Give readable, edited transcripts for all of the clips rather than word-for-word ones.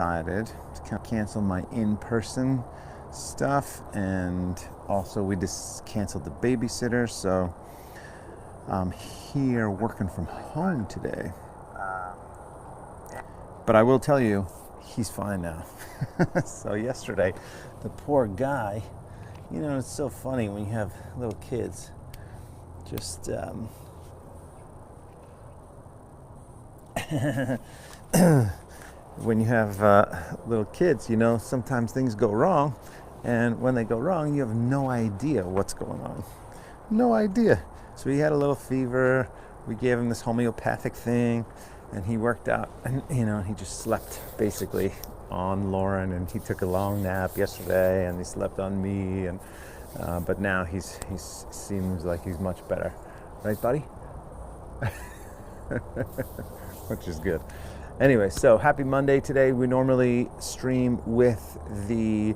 decided to cancel my in-person stuff, and also we just canceled the babysitter, so I'm here working from home today. But I will tell you, he's fine now. So yesterday, the poor guy, you know, it's so funny when you have little kids, just when you have little kids, you know, sometimes things go wrong, and when they go wrong, you have no idea what's going on. No idea. So he had a little fever. We gave him this homeopathic thing, and he worked out, and you know, he just slept basically on Lauren, and he took a long nap yesterday, and he slept on me, and but now he seems like he's much better, right, buddy? Which is good. Anyway, so happy Monday today. We normally stream with the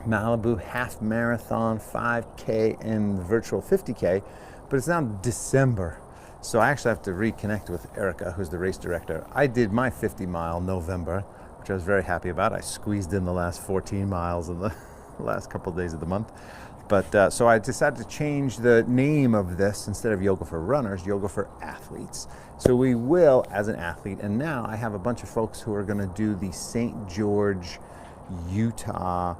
Malibu half marathon, 5K, and virtual 50K, but it's now December. So I actually have to reconnect with Erica, who's the race director. I did my 50 mile November, which I was very happy about. I squeezed in the last 14 miles in the last couple of days of the month. But so I decided to change the name of this. Instead of Yoga for Runners, Yoga for Athletes. So we will as an athlete. And now I have a bunch of folks who are going to do the St. George, Utah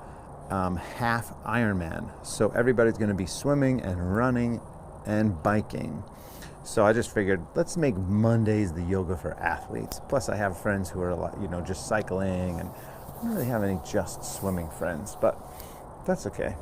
half Ironman. So everybody's going to be swimming and running and biking. So I just figured, let's make Mondays the Yoga for Athletes. Plus I have friends who are a lot, you know, just cycling, and I don't really have any just swimming friends, but that's okay.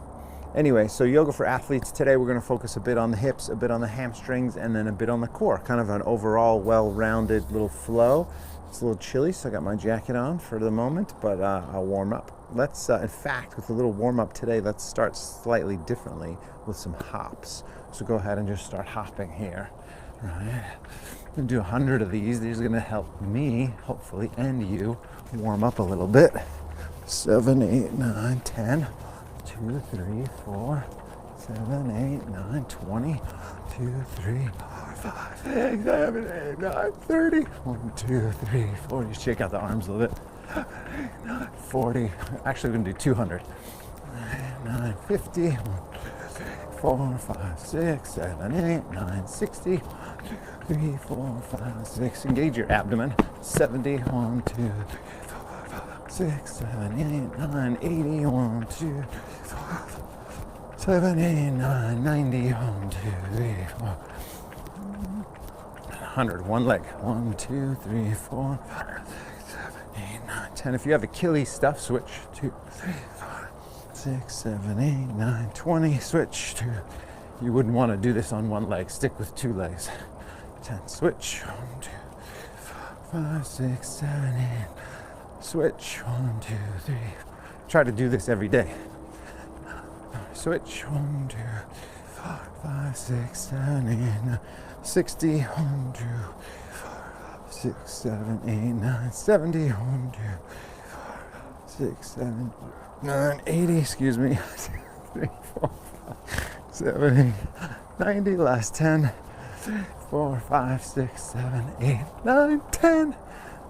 Anyway, so Yoga for Athletes. Today we're going to focus a bit on the hips, a bit on the hamstrings, and then a bit on the core. Kind of an overall well-rounded little flow. It's a little chilly, so I got my jacket on for the moment, but I'll warm up. Let's, in fact, with a little warm-up today, let's start slightly differently with some hops. So go ahead and just start hopping here. Right. I'm going to do 100 of these. These are going to help me, hopefully, and you warm up a little bit. 7, 8, 9, 10. 2, 3, 4, 7, 8, 9, 20. 2, 3, 4, 5, 6, 7, 8, 9, 30. 1, 2, 3, 4. You shake out the arms a little bit. 7, 8, 9, 40. Actually, we're going to do 200. 9, 50. 4, 5, 6, 7, 8, 9, 60. 1, 2, 3, 4, 5, 6. Engage your abdomen. 70. 1, 2, 3, 4, 5, 6, 7, 8, 9, 80. 1, 2, 7, 8, 9, 90. 1, 2, 3, 4. 100. One leg. 1, 2, 3, 4, 5, 6, 7, 8, 9, 10. If you have Achilles stuff, switch. 2, 3, 4, 6, 7, 8, 9, 20. Switch. 2. You wouldn't want to do this on one leg. Stick with 2 legs. 10. Switch. 1, 2, 3, 4, 5, 6, 7, 8. Switch. 1, 2, 3. Try to do this every day. Switch. 1, 2, 3, 4, 5, 6, 7, 8, 9, 60. 1, 2, 3, 4, 6, 7, 8, 9, 70. 1, 2, 3, 4, 6, 7, 9, 80. Excuse me. 3, 4, 5, 7, 8, 90. Last 10. 4, 5, 6, 7, 8, 9, 10.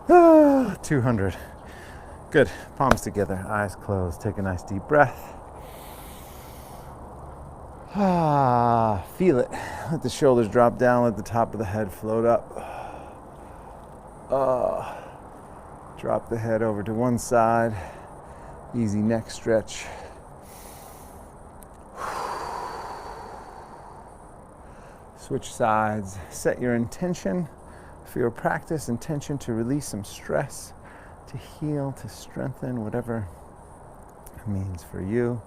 200. Good. Palms together, eyes closed. Take a nice deep breath. Feel it. Let the shoulders drop down. Let the top of the head float up. Drop the head over to one side. Easy neck stretch. Switch sides. Set your intention for your practice. Intention to release some stress, to heal, to strengthen, whatever it means for you.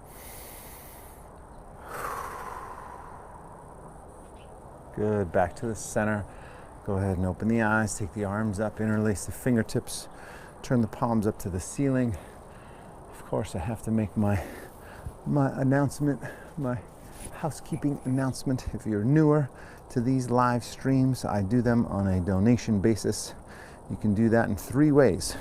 Good. Back to the center. Go ahead and open the eyes. Take the arms up. Interlace the fingertips. Turn the palms up to the ceiling. Of course, I have to make my announcement, my housekeeping announcement. If you're newer to these live streams, I do them on a donation basis. You can do that in 3 ways.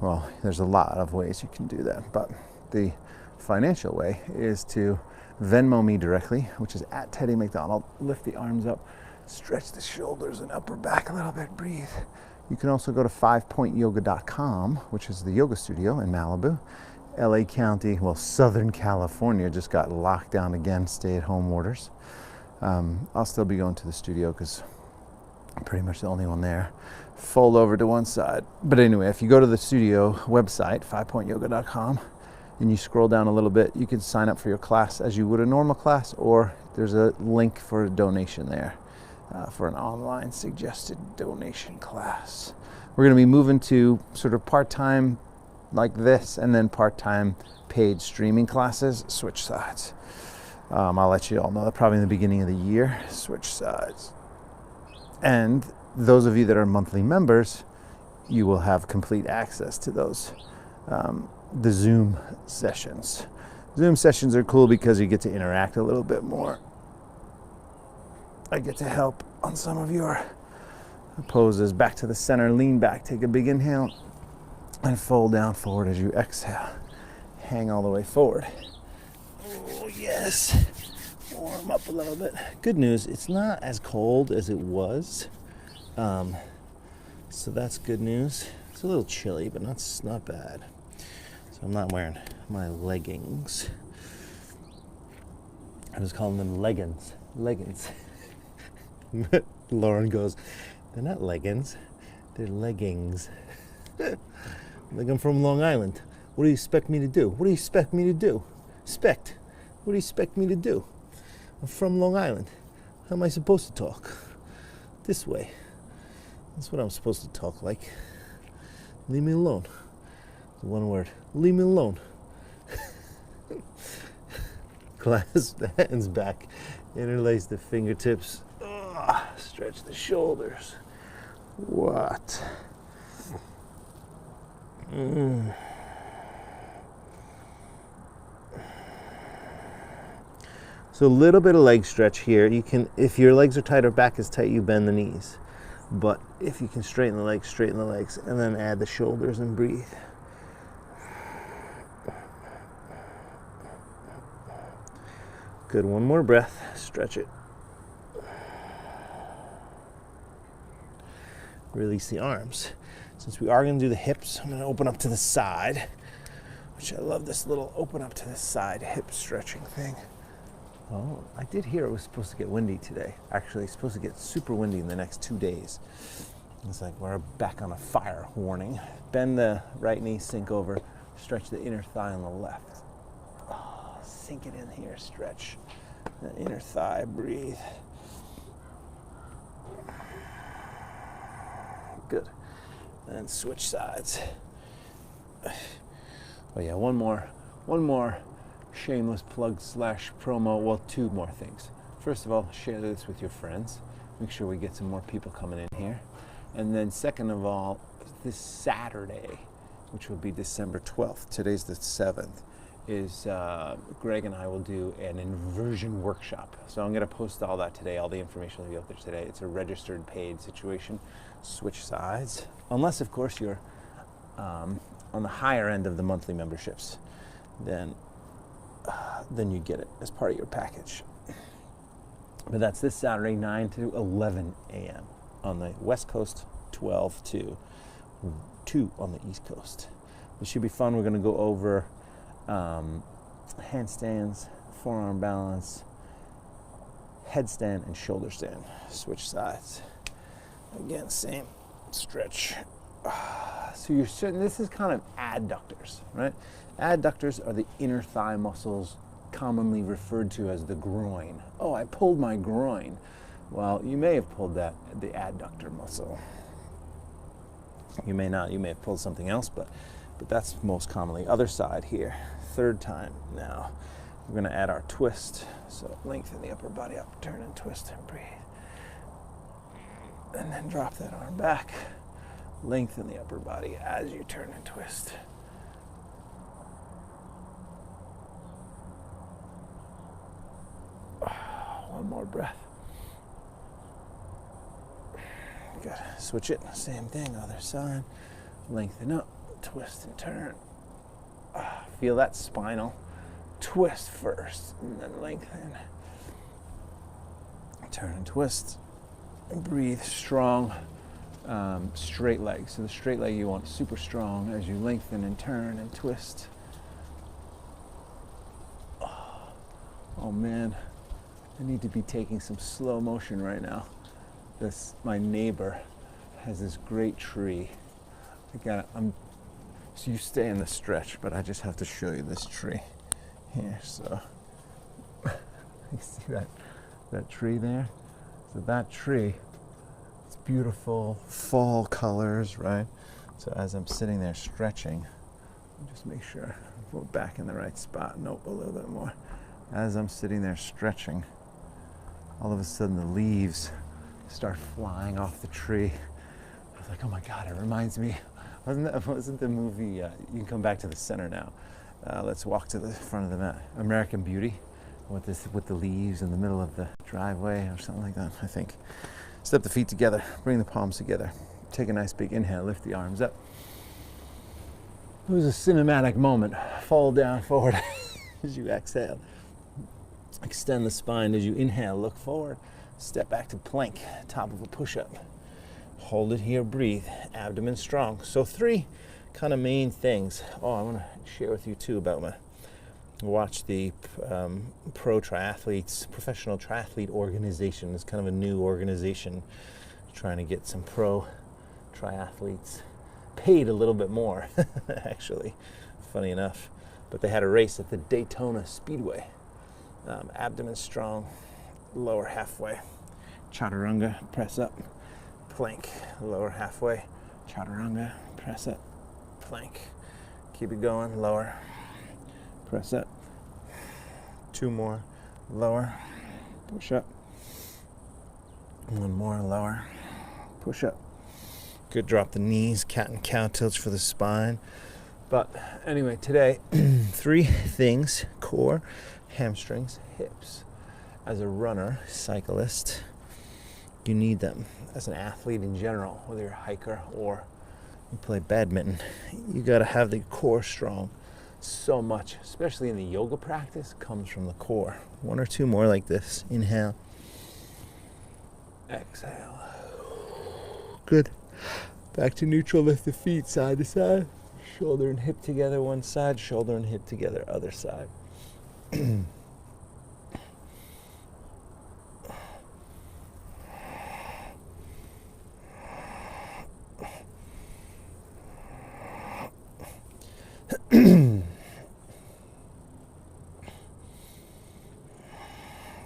Well, there's a lot of ways you can do that, but the financial way is to Venmo me directly, which is at Teddy McDonald. Lift the arms up, stretch the shoulders and upper back a little bit, breathe. You can also go to 5pointyoga.com, which is the yoga studio in Malibu. LA County, well, Southern California just got locked down again, stay-at-home orders. I'll still be going to the studio because I'm pretty much the only one there. Fold over to one side. But anyway, if you go to the studio website, 5pointyoga.com, and you scroll down a little bit, you can sign up for your class as you would a normal class, or there's a link for a donation there for an online suggested donation class. We're going to be moving to sort of part-time like this, and then part-time paid streaming classes. Switch sides. I'll let you all know that probably in the beginning of the year. Switch sides. And those of you that are monthly members, you will have complete access to those, the Zoom sessions. Zoom sessions are cool because you get to interact a little bit more. I get to help on some of your poses. Back to the center, lean back, take a big inhale, and fold down forward as you exhale. Hang all the way forward. Oh, yes. Warm up a little bit. Good news, it's not as cold as it was. So that's good news. It's a little chilly, but not bad. So I'm not wearing my leggings. I was calling them leggings. Leggings. Lauren goes, they're not leggings, they're leggings. Like I'm from Long Island. What do you expect me to do? What do you expect me to do? What do you expect me to do? I'm from Long Island. How am I supposed to talk? This way. That's what I'm supposed to talk like. Leave me alone. One word. Leave me alone. Clasp the hands back. Interlace the fingertips. Stretch the shoulders. What? So a little bit of leg stretch here. You can, if your legs are tight or back is tight, you bend the knees. But if you can straighten the legs, and then add the shoulders and breathe. Good, one more breath, stretch it. Release the arms. Since we are going to do the hips, I'm going to open up to the side, which I love this little open up to the side hip stretching thing. Oh, I did hear it was supposed to get windy today. Actually, it's supposed to get super windy in the next 2 days. It's like we're back on a fire warning. Bend the right knee, sink over, stretch the inner thigh on the left. Oh, sink it in here, stretch the inner thigh, breathe. Good. And switch sides. Oh yeah, one more shameless plug / promo. Well, 2 more things. First of all, share this with your friends. Make sure we get some more people coming in here. And then second of all, this Saturday, which will be December 12th, today's the 7th, is Greg and I will do an inversion workshop. So I'm going to post all that today. All the information will be out there today. It's a registered paid situation. Switch sides. Unless, of course, you're on the higher end of the monthly memberships. Then you get it as part of your package. But that's this Saturday, 9 to 11 a.m. on the West Coast, 12 to 2 on the East Coast. It should be fun. We're going to go over handstands, forearm balance, headstand, and shoulder stand. Switch sides. Again, same stretch. So you're certain this is kind of adductors, right? Adductors are the inner thigh muscles commonly referred to as the groin. Oh, I pulled my groin. Well, you may have pulled the adductor muscle. You may not. You may have pulled something else, but that's most commonly. Other side here. Third time now. We're going to add our twist. So lengthen the upper body up, turn and twist and breathe. And then drop that arm back. Lengthen the upper body as you turn and twist. One more breath. Good. Switch it. Same thing. Other side. Lengthen up. Twist and turn. Feel that spinal. Twist first and then lengthen. Turn and twist. And breathe strong. straight leg. So the straight leg you want super strong as you lengthen and turn and twist. Oh man, I need to be taking some slow motion right now. My neighbor has this great tree. So you stay in the stretch, but I just have to show you this tree here. So you see that tree there? So that tree, it's beautiful fall colors, right? So as I'm sitting there stretching, just make sure we're back in the right spot. Nope, a little bit more. As I'm sitting there stretching, all of a sudden the leaves start flying off the tree. I was like, oh my God, it reminds me, wasn't the movie, you can come back to the center now. Let's walk to the front of the mat. American Beauty, with the leaves in the middle of the driveway or something like that, I think. Step the feet together, bring the palms together. Take a nice big inhale, lift the arms up. It was a cinematic moment. Fall down forward as you exhale. Extend the spine as you inhale, look forward. Step back to plank, top of a push-up. Hold it here, breathe. Abdomen strong. So 3 kind of main things. Oh, I want to share with you too about watch the pro triathletes, professional triathlete organization. It's kind of a new organization trying to get some pro triathletes paid a little bit more, actually, funny enough. But they had a race at the Daytona Speedway. Abdomen strong, lower halfway. Chaturanga, press up, plank, lower halfway. Chaturanga, press up, plank. Keep it going, lower, press up. 2 more, lower, push up. 1 more, lower, push up. Good, drop the knees, cat and cow tilts for the spine. But anyway, today, 3 things: core, hamstrings, hips. As a runner, cyclist, you need them. As an athlete in general, whether you're a hiker or you play badminton, you gotta have the core strong. So much, especially in the yoga practice, comes from the core. 1 or 2 more like this. Inhale. Exhale. Good. Back to neutral, lift the feet side to side. Shoulder and hip together one side, shoulder and hip together other side.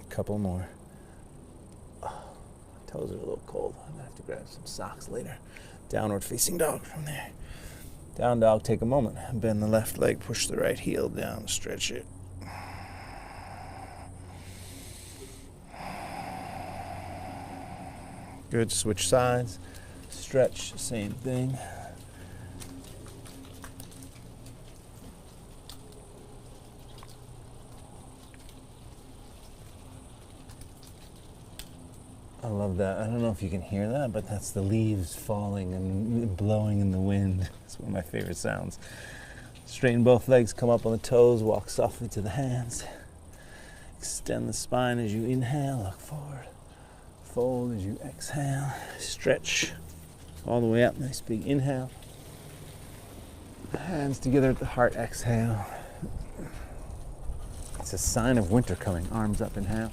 Couple more. Toes are a little cold. I'm gonna have to grab some socks later. Downward facing dog from there. Down dog, take a moment. Bend the left leg, push the right heel down, stretch it. Good, switch sides. Stretch, same thing. I love that. I don't know if you can hear that, but that's the leaves falling and blowing in the wind. It's one of my favorite sounds. Straighten both legs, come up on the toes, walk softly to the hands. Extend the spine as you inhale, look forward. Fold as you exhale. Stretch all the way up, nice big inhale. Hands together at the heart, exhale. It's a sign of winter coming. Arms up, inhale.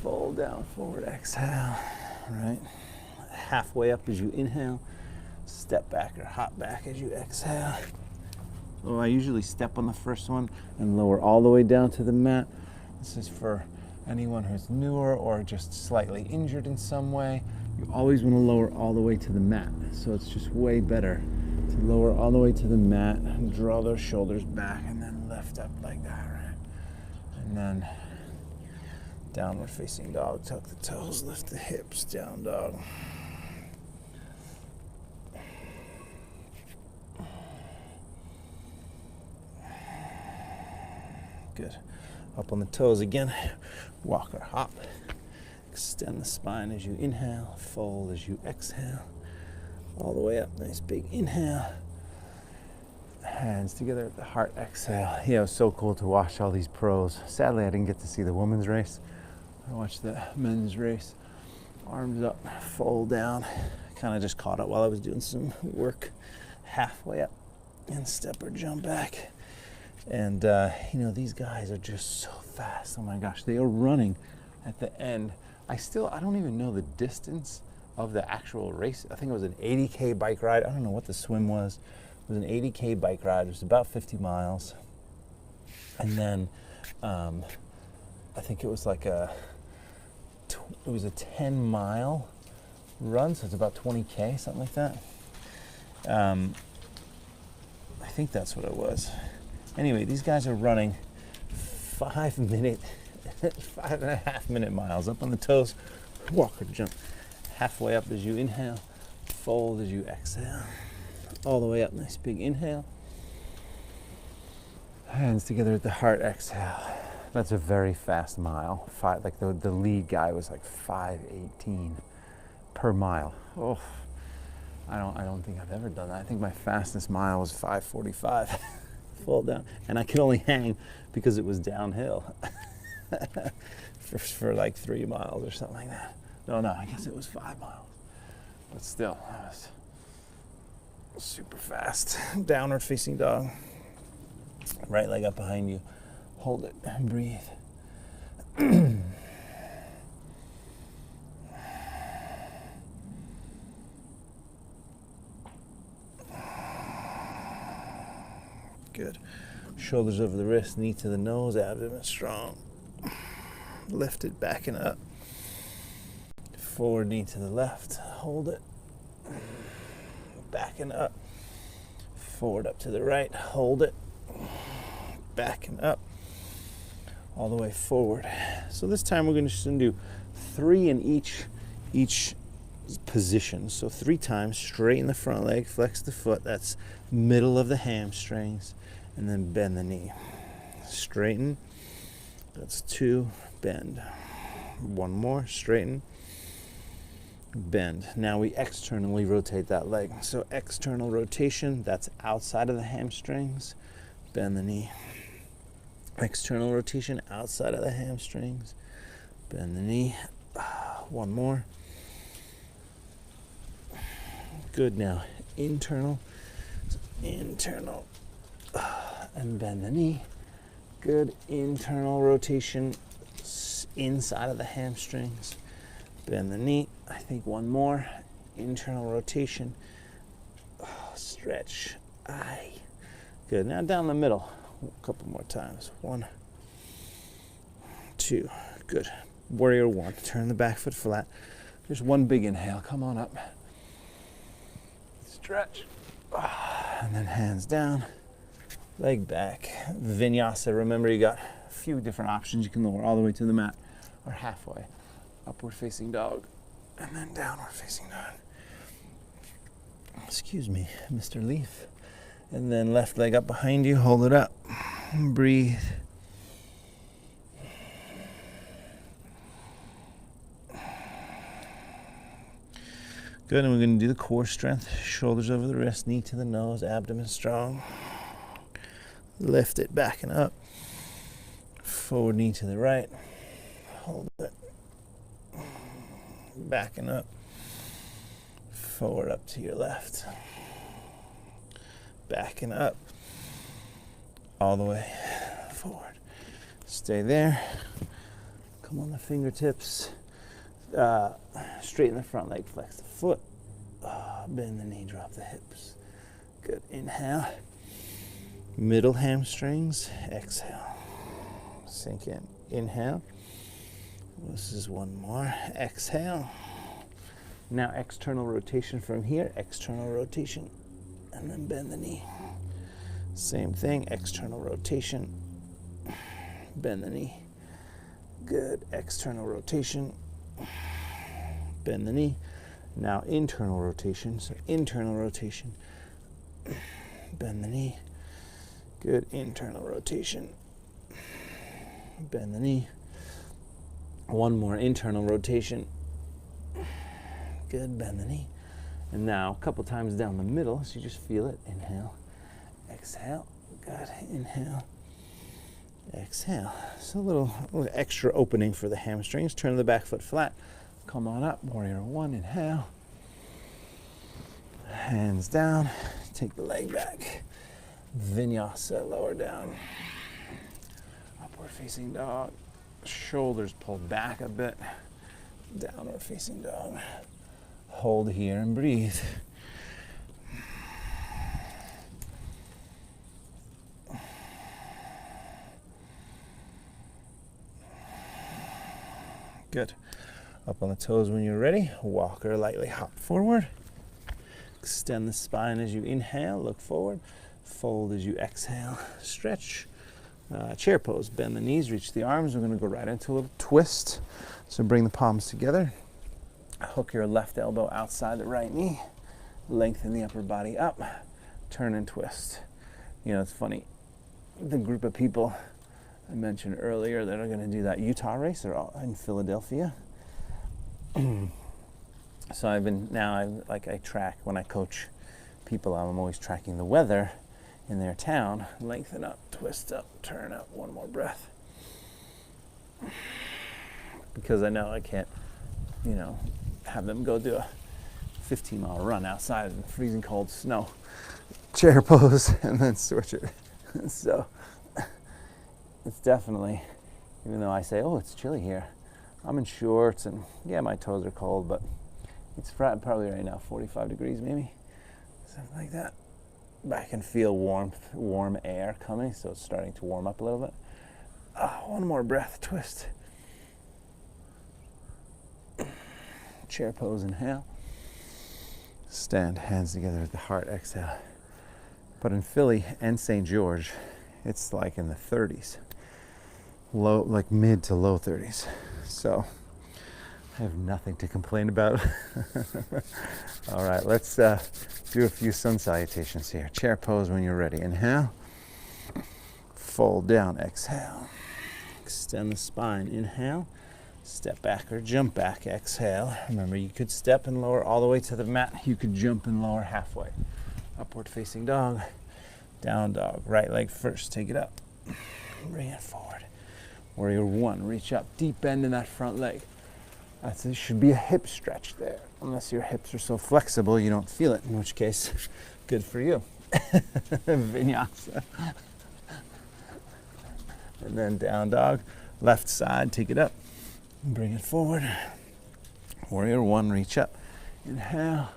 Fold down, forward, exhale, right? Halfway up as you inhale. Step back or hop back as you exhale. Oh, I usually step on the first one and lower all the way down to the mat. This is for anyone who's newer or just slightly injured in some way. You always want to lower all the way to the mat. So it's just way better to lower all the way to the mat and draw those shoulders back and then lift up like that, right? And then downward facing dog, tuck the toes, lift the hips, down dog. Good. Up on the toes again, walk or hop. Extend the spine as you inhale, fold as you exhale. All the way up, nice big inhale. Hands together at the heart, exhale. Yeah, it was so cool to watch all these pros. Sadly, I didn't get to see the women's race. I watched the men's race. Arms up, fold down, kind of just caught up while I was doing some work. Halfway up and step or jump back. And these guys are just so fast. Oh my gosh, they are running at the end. I don't even know the distance of the actual race. I think it was an 80K bike ride. I don't know what the swim was. It was an 80K bike ride. It was about 50 miles. And then I think it was like a 10-mile run, so it's about 20K, something like that. I think that's what it was. Anyway, these guys are running 5.5 minute miles up on the toes, walk or jump. Halfway up as you inhale, fold as you exhale. All the way up, nice big inhale. Hands together at the heart, exhale. That's a very fast mile. The lead guy was like 5:18 per mile. Oh, I don't think I've ever done that. I think my fastest mile was 5:45. Fall down, and I could only hang because it was downhill for like 3 miles or something like that. No, I guess it was 5 miles, but still, that was super fast. Downward facing dog. Right leg up behind you. Hold it and breathe. Good. Shoulders over the wrist, knee to the nose, abdomen strong. Lift it, backing up. Forward knee to the left, hold it. Backing up. Forward up to the right, hold it. Backing up. All the way forward. So this time we're just going to do 3 in each position. So 3 times, straighten the front leg, flex the foot. That's middle of the hamstrings. And then bend the knee. Straighten. That's 2. Bend. 1 more. Straighten. Bend. Now we externally rotate that leg. So external rotation, that's outside of the hamstrings. Bend the knee. External rotation outside of the hamstrings. Bend the knee. 1 more. Good. Now internal. Internal. And bend the knee. Good. Internal rotation inside of the hamstrings. Bend the knee. I think 1 more. Internal rotation. Stretch. Aye. Good. Now down the middle. A couple more times. 1, 2. Good. Warrior 1. Turn the back foot flat. Just 1 big inhale. Come on up. Stretch. And then hands down. Leg back. Vinyasa. Remember, you got a few different options. You can lower all the way to the mat or halfway. Upward facing dog. And then downward facing dog. Excuse me, Mr. Leaf. And then left leg up behind you. Hold it up. Breathe. Good, and we're going to do the core strength. Shoulders over the wrist, knee to the nose, abdomen strong. Lift it, backing up. Forward knee to the right. Hold it. Backing up. Forward up to your left. Backing up. All the way forward. Stay there. Come on the fingertips. Straighten the front leg, flex the foot. Bend the knee, drop the hips. Good. Inhale. Middle hamstrings. Exhale. Sink in. Inhale. This is 1 more. Exhale. Now external rotation from here. External rotation. And then bend the knee. Same thing. External rotation. Bend the knee. Good. External rotation. Bend the knee. Now internal rotation. So internal rotation. Bend the knee. Good. Internal rotation. Bend the knee. 1 more internal rotation. Good. Bend the knee. And now a couple times down the middle, so you just feel it. Inhale. Exhale. Good. Inhale. Exhale. So a little extra opening for the hamstrings. Turn the back foot flat. Come on up. Warrior 1. Inhale. Hands down, take the leg back. Vinyasa, lower down. Upward facing dog. Shoulders pulled back a bit. Downward facing dog. Hold here and breathe. Good. Up on the toes when you're ready. Walk or lightly hop forward. Extend the spine as you inhale. Look forward. Fold as you exhale. Stretch. Chair pose. Bend the knees. Reach the arms. We're going to go right into a little twist. So bring the palms together. Hook your left elbow outside the right knee. Lengthen the upper body up. Turn and twist. You know, it's funny. The group of people I mentioned earlier that are going to do that Utah race are all in Philadelphia. So I track when I coach people. I'm always tracking the weather in their town. Lengthen up, twist up, turn up. One more breath. Because I know I can't, have them go do a 15-mile run outside in freezing cold snow. Chair pose and then switch it. So it's definitely, even though I say, oh, it's chilly here, I'm in shorts and yeah, my toes are cold, but it's probably right now 45 degrees maybe, something like that. But I can feel warm air coming, so it's starting to warm up a little bit. One more breath, twist. Chair pose, inhale. Stand, hands together at the heart, exhale. But in Philly and St. George, it's like in the 30s. Low, like mid to low 30s. So I have nothing to complain about. All right, let's do a few sun salutations here. Chair pose when you're ready. Inhale. Fold down, exhale. Extend the spine, inhale. Step back or jump back, exhale. Remember, you could step and lower all the way to the mat. You could jump and lower halfway. Upward facing dog, down dog. Right leg first, take it up. Bring it forward. Warrior one, reach up. Deep bend in that front leg. It should be a hip stretch there. Unless your hips are so flexible you don't feel it, in which case, good for you. Vinyasa. And then down dog, left side, take it up. Bring it forward. Warrior one, reach up. Inhale.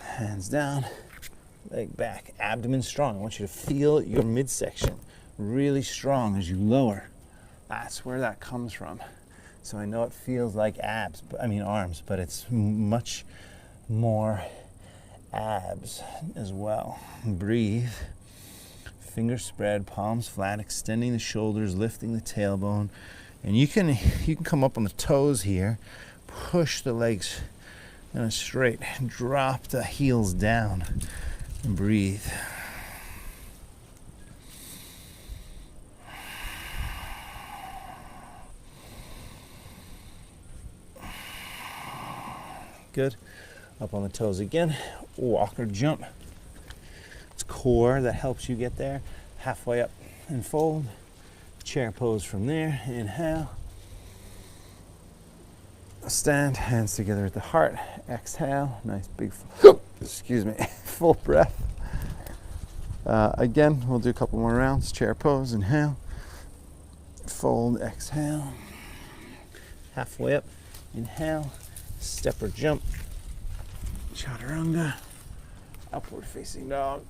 Hands down, leg back, abdomen strong. I want you to feel your midsection really strong as you lower. That's where that comes from. So I know it feels like arms, but it's much more abs as well. Breathe. Fingers spread, palms flat, extending the shoulders, lifting the tailbone. And you can come up on the toes here, push the legs in a straight, drop the heels down, and breathe. Good. Up on the toes again. Walk or jump. It's core that helps you get there. Halfway up and fold. Chair pose from there. Inhale. Stand, hands together at the heart. Exhale. Nice big, full breath. Again, we'll do a couple more rounds. Chair pose. Inhale. Fold. Exhale. Halfway up. Inhale. Step or jump. Chaturanga. Upward facing dog.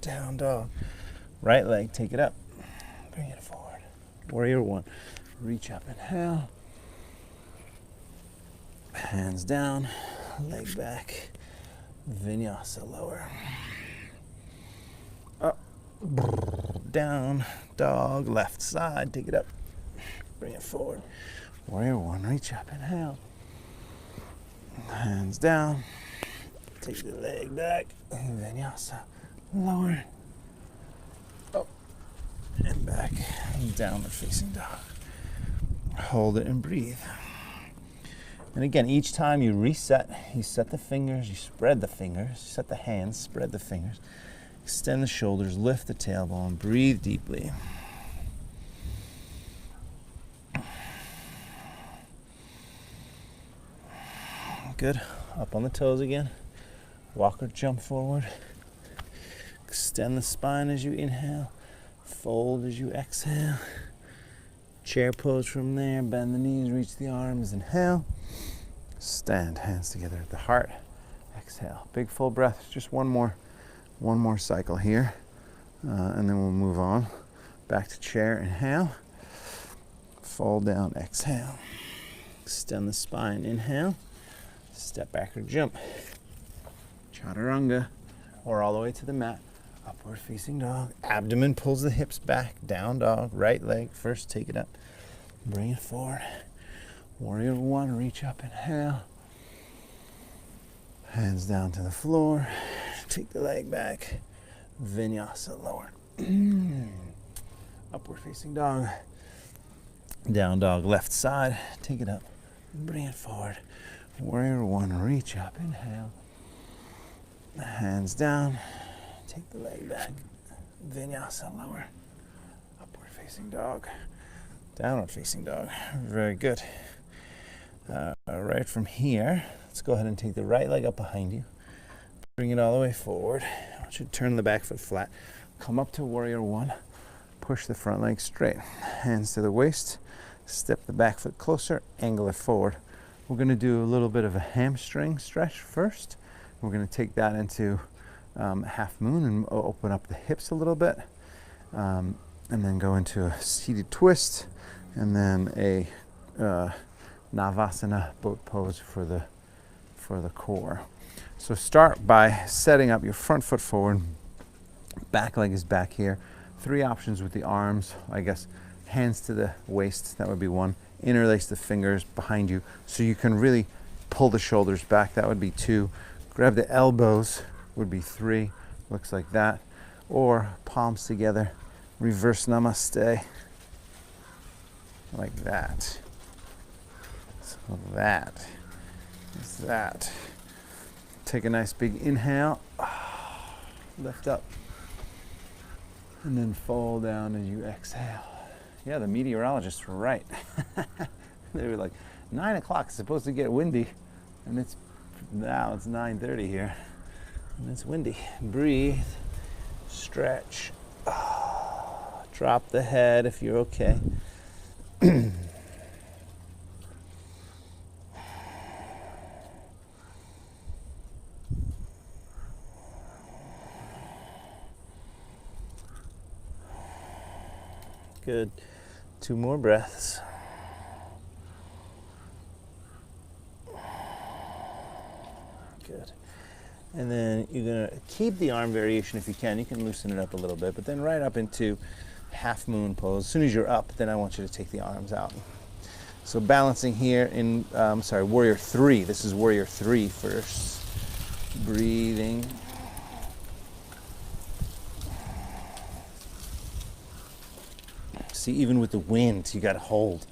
Down dog. Right leg, take it up. Bring it forward. Warrior one. Reach up, inhale. Hands down, leg back. Vinyasa, lower. Up, down, dog, left side, take it up. Bring it forward. Warrior one, reach up, inhale. Hands down. Take the leg back. Vinyasa. Lower. Up. And back. Downward facing dog. Hold it and breathe. And again, each time you reset, you set the fingers, you spread the fingers, you set the hands, spread the fingers. Extend the shoulders, lift the tailbone, breathe deeply. Good. Up on the toes again. Walk or jump forward. Extend the spine as you inhale. Fold as you exhale. Chair pose from there. Bend the knees, reach the arms. Inhale. Stand, hands together at the heart. Exhale. Big full breath. Just one more cycle here. And then we'll move on. Back to chair. Inhale. Fold down. Exhale. Extend the spine. Inhale. Step back or jump. Chaturanga. Or all the way to the mat. Upward facing dog. Abdomen pulls the hips back. Down dog. Right leg first. Take it up. Bring it forward. Warrior one. Reach up. Inhale. Hands down to the floor. Take the leg back. Vinyasa lower. Upward facing dog. Down dog. Left side. Take it up. Bring it forward. Warrior one. Reach up. Inhale. Hands down. Take the leg back. Vinyasa lower. Upward facing dog. Downward facing dog. Very good. Right from here, let's go ahead and take the right leg up behind you. Bring it all the way forward. I want you to turn the back foot flat. Come up to warrior one. Push the front leg straight. Hands to the waist. Step the back foot closer. Angle it forward. We're going to do a little bit of a hamstring stretch first. We're going to take that into half moon and open up the hips a little bit, and then go into a seated twist, and then a Navasana boat pose for the core. So start by setting up your front foot forward, back leg is back here. 3 options with the arms, I guess. Hands to the waist, that would be 1. Interlace the fingers behind you so you can really pull the shoulders back, that would be 2. Grab the elbows would be 3, looks like that. Or palms together, reverse namaste, like that. So that is that. Take a nice big inhale, lift up, and then fold down as you exhale. Yeah, the meteorologists were right. They were like, 9 o'clock, it's supposed to get windy, and now it's 9:30 here, and it's windy. Breathe, stretch, drop the head if you're okay. Good. 2 more breaths. Good. And then you're going to keep the arm variation if you can. You can loosen it up a little bit, but then right up into half moon pose. As soon as you're up, then I want you to take the arms out. So balancing here in, warrior 3. This is warrior 3 first. Breathing. See, even with the wind, you got to hold.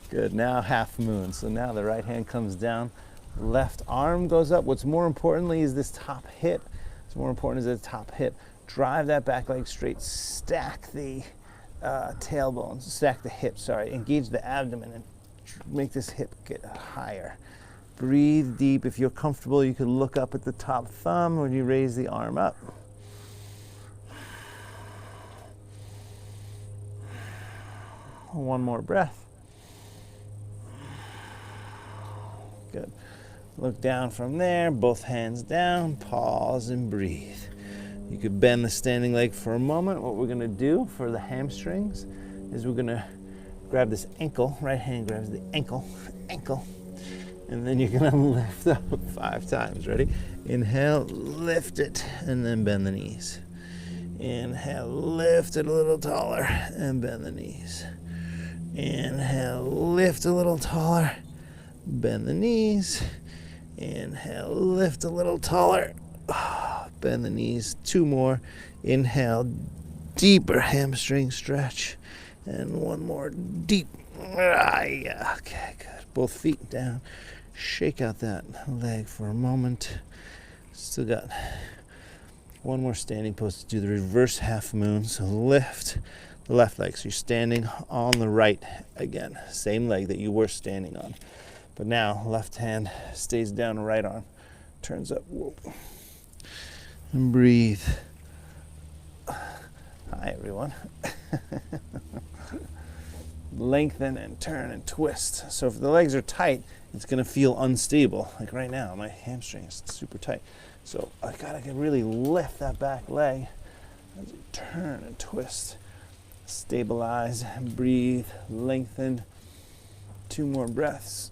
Good. Now half moon. So now the right hand comes down. Left arm goes up. What's more importantly is this top hip. What's more important is the top hip. Drive that back leg straight. Stack the tailbones. Stack the hips, sorry. Engage the abdomen and make this hip get higher. Breathe deep. If you're comfortable, you can look up at the top thumb when you raise the arm up. One more breath. Good. Look down from there, both hands down, pause and breathe. You could bend the standing leg for a moment. What we're gonna do for the hamstrings is we're gonna grab this ankle, right hand grabs the ankle, and then you're gonna lift up 5 times. Ready? Inhale, lift it, and then bend the knees. Inhale, lift it a little taller, and bend the knees. Inhale, lift a little taller, bend the knees. Inhale, lift a little taller, bend the knees. 2 more. Inhale, deeper hamstring stretch, and 1 more deep. Yeah, okay, good. Both feet down. Shake out that leg for a moment. Still got 1 more standing pose to do the reverse half moon. So lift the left leg. So you're standing on the right again. Same leg that you were standing on. But now, left hand stays down, right arm turns up. Whoa. And breathe. Hi, everyone. Lengthen and turn and twist. So if the legs are tight, it's going to feel unstable. Like right now, my hamstring is super tight. So I got to really lift that back leg as you turn and twist. Stabilize, breathe, lengthen. 2 more breaths.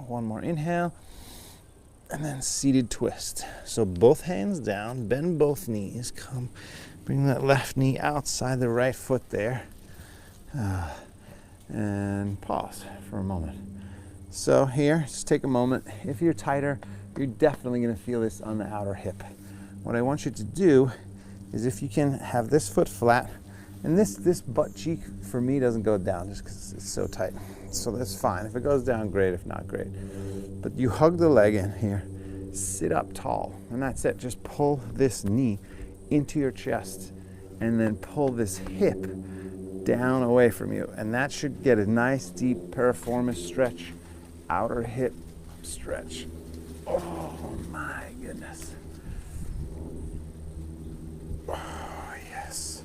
1 more inhale. And then seated twist. So both hands down, bend both knees. Come, bring that left knee outside the right foot there. And pause for a moment. So here, just take a moment. If you're tighter, you're definitely going to feel this on the outer hip. What I want you to do is, if you can, have this foot flat, and this butt cheek for me doesn't go down just because it's so tight. So that's fine. If it goes down, great. If not, great. But you hug the leg in here, sit up tall, and that's it. Just pull this knee into your chest, and then pull this hip down away from you, and that should get a nice deep piriformis stretch, outer hip stretch. Oh my goodness. Oh yes.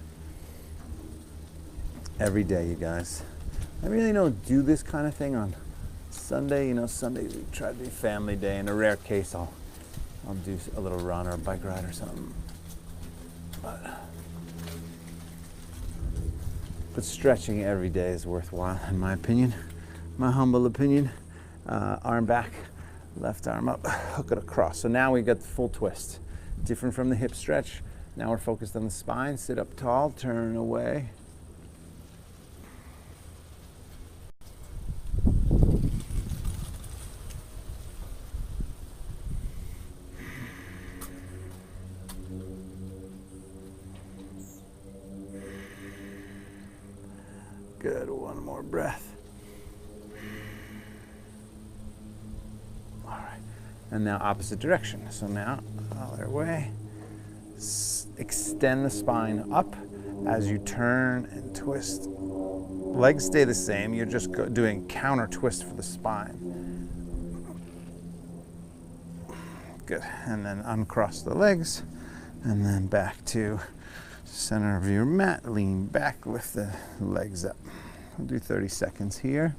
Every day, you guys. I really don't do this kind of thing on Sunday. You know, Sundays we try to do family day. In a rare case, I'll do a little run or a bike ride or something. But stretching every day is worthwhile, in my opinion, my humble opinion. Arm back, left arm up, hook it across. So now we got the full twist. Different from the hip stretch. Now we're focused on the spine. Sit up tall, turn away. Good, 1 more breath. All right, and now opposite direction. So now, other way. Extend the spine up as you turn and twist. Legs stay the same, you're just doing counter twist for the spine. Good, and then uncross the legs, and then back to center of your mat, lean back, lift the legs up. We'll do 30 seconds here.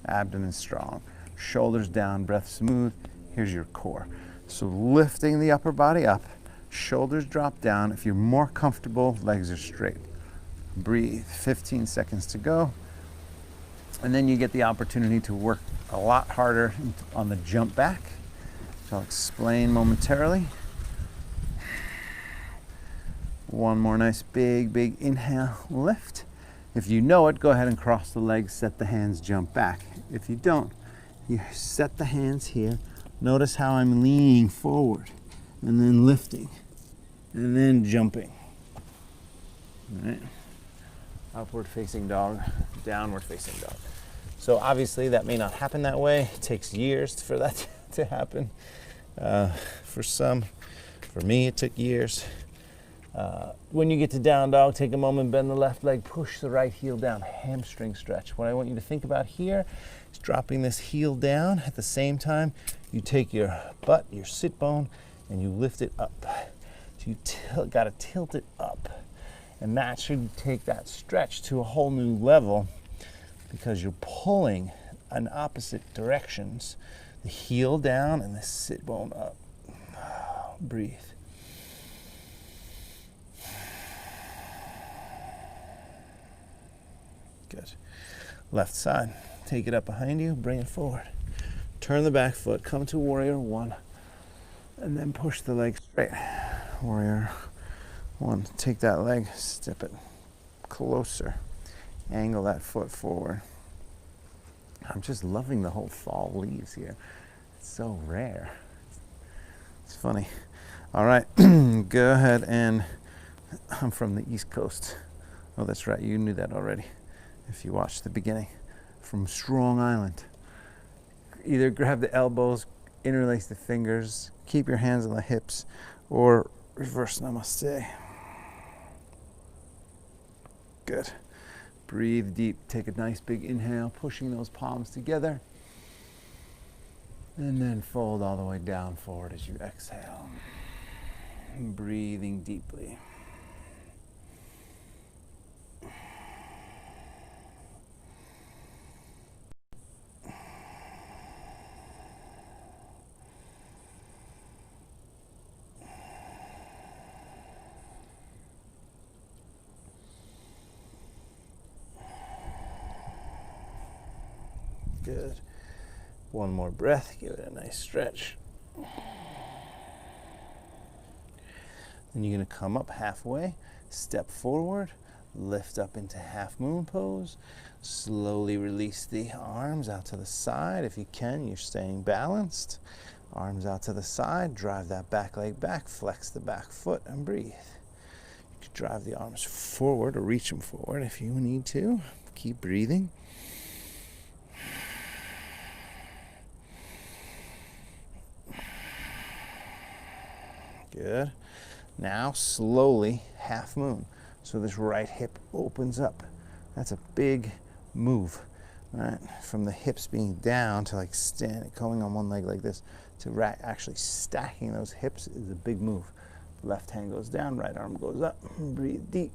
Abdomen strong, shoulders down, breath smooth. Here's your core. So lifting the upper body up, shoulders drop down. If you're more comfortable, legs are straight. Breathe, 15 seconds to go. And then you get the opportunity to work a lot harder on the jump back, which I'll explain momentarily. 1 more nice big inhale, lift. If you know it, go ahead and cross the legs, set the hands, jump back. If you don't, you set the hands here. Notice how I'm leaning forward and then lifting and then jumping. All right. Upward facing dog, downward facing dog. So obviously that may not happen that way. It takes years for that to happen. For some, for me, it took years. When you get to down dog, take a moment, bend the left leg, push the right heel down, hamstring stretch. What I want you to think about here is dropping this heel down. At the same time, you take your butt, your sit bone, and you lift it up. So you gotta tilt it up. And that should take that stretch to a whole new level because you're pulling in opposite directions. The heel down and the sit bone up. Breathe. Good. Left side. Take it up behind you, bring it forward. Turn the back foot, come to warrior 1, and then push the leg straight. Warrior 1. Take that leg, step it closer. Angle that foot forward. I'm just loving the whole fall leaves here. It's so rare. It's funny. All right, go ahead and, I'm from the East Coast. Oh, that's right, you knew that already if you watched the beginning. From Strong Island. Either grab the elbows, interlace the fingers, keep your hands on the hips, or reverse namaste. Good. Breathe deep. Take a nice big inhale, pushing those palms together. And then fold all the way down forward as you exhale. Breathing deeply. Good. One more breath. Give it a nice stretch. Then you're going to come up halfway, step forward, lift up into half moon pose. Slowly release the arms out to the side. If you can, you're staying balanced. Arms out to the side. Drive that back leg back. Flex the back foot and breathe. You could drive the arms forward or reach them forward if you need to. Keep breathing. Good. Now slowly half moon. So this right hip opens up. That's a big move, right? From the hips being down to like standing, going on one leg like this, to actually stacking those hips is a big move. Left hand goes down, right arm goes up. Breathe deep.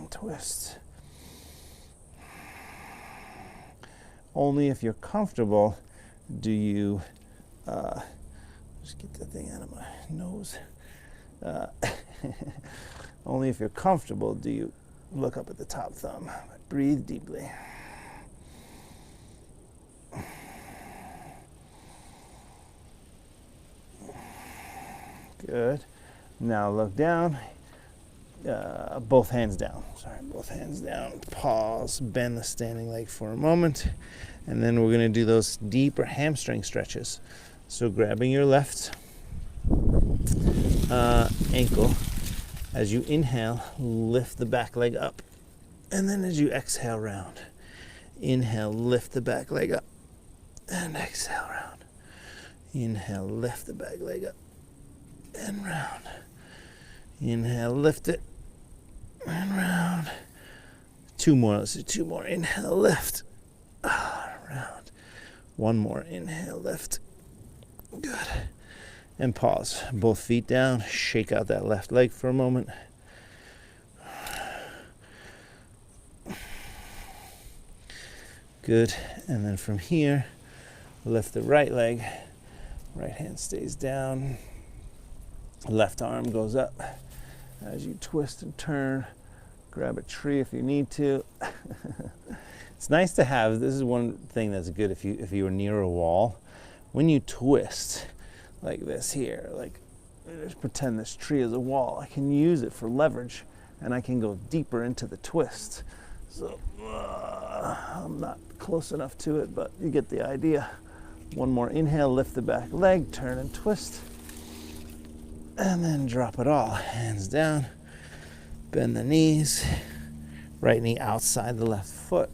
Twist. Only if you're comfortable do you, just get that thing out of my nose. Only if you're comfortable do you look up at the top thumb. Breathe deeply. Good. Now look down. Both hands down. Sorry, both hands down. Pause. Bend the standing leg for a moment. And then we're going to do those deeper hamstring stretches. So grabbing your left ankle. As you inhale, lift the back leg up. And then as you exhale, round. Inhale, lift the back leg up. And exhale, round. Inhale, lift the back leg up. And round. Inhale, lift it. And round. Two more. Let's do two more. Inhale, lift. Round. One more. Inhale, lift. Good. And pause. Both feet down. Shake out that left leg for a moment. Good. And then from here, lift the right leg. Right hand stays down. Left arm goes up. As you twist and turn, grab a tree if you need to. It's nice to have, this is one thing that's good if you were near a wall. When you twist, like this here, like just pretend this tree is a wall. I can use it for leverage and I can go deeper into the twist. So I'm not close enough to it, but you get the idea. One more inhale, lift the back leg, turn and twist. And then drop it all. Hands down, bend the knees, right knee outside the left foot.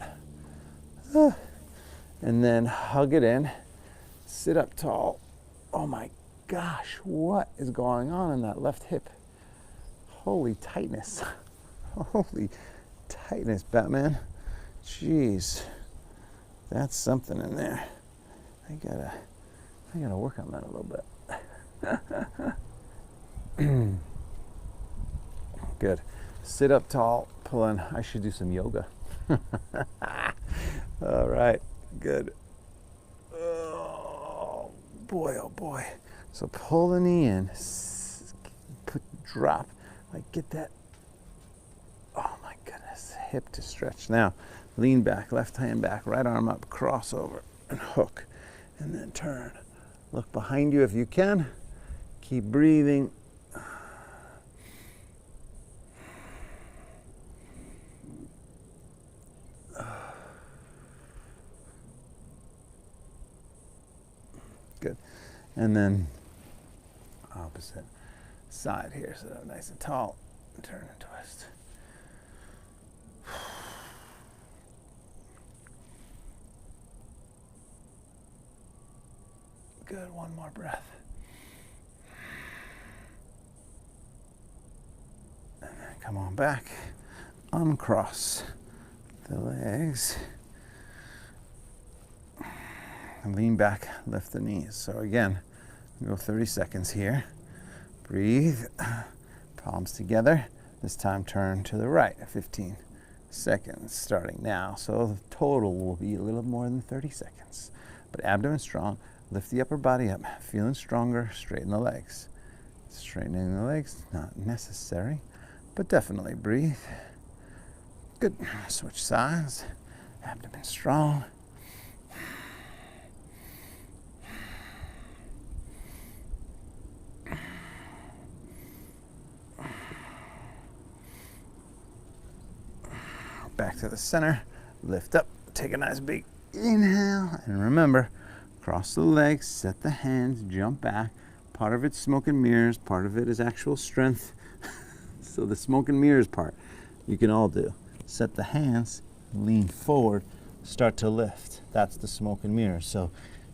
And then hug it in, sit up tall. Oh my gosh, what is going on in that left hip? Holy tightness. Holy tightness, Batman. Jeez, that's something in there. I gotta work on that a little bit. Good. Sit up tall, pull in. I should do some yoga. All right, good. Oh boy. So pull the knee in, drop, like get that, oh my goodness, hip to stretch. Now, lean back, left hand back, right arm up, crossover, and hook, and then turn. Look behind you if you can. Keep breathing. Good. And then opposite side here, so nice and tall. Turn and twist. Good. One more breath. And then come on back. Uncross. the legs. And lean back, lift the knees. So again, we go 30 seconds here. Breathe, palms together. This time turn to the right, 15 seconds starting now. So the total will be a little more than 30 seconds. But abdomen strong, lift the upper body up, feeling stronger, straighten the legs. Straightening the legs, not necessary, but definitely breathe. Good, switch sides, abdomen strong. Back to the center, lift up, take a nice big inhale, and remember, cross the legs, set the hands, jump back. Part of it's smoke and mirrors, part of it is actual strength. So the smoke and mirrors part, you can all do. Set the hands, lean forward, start to lift. That's the smoke and mirrors. So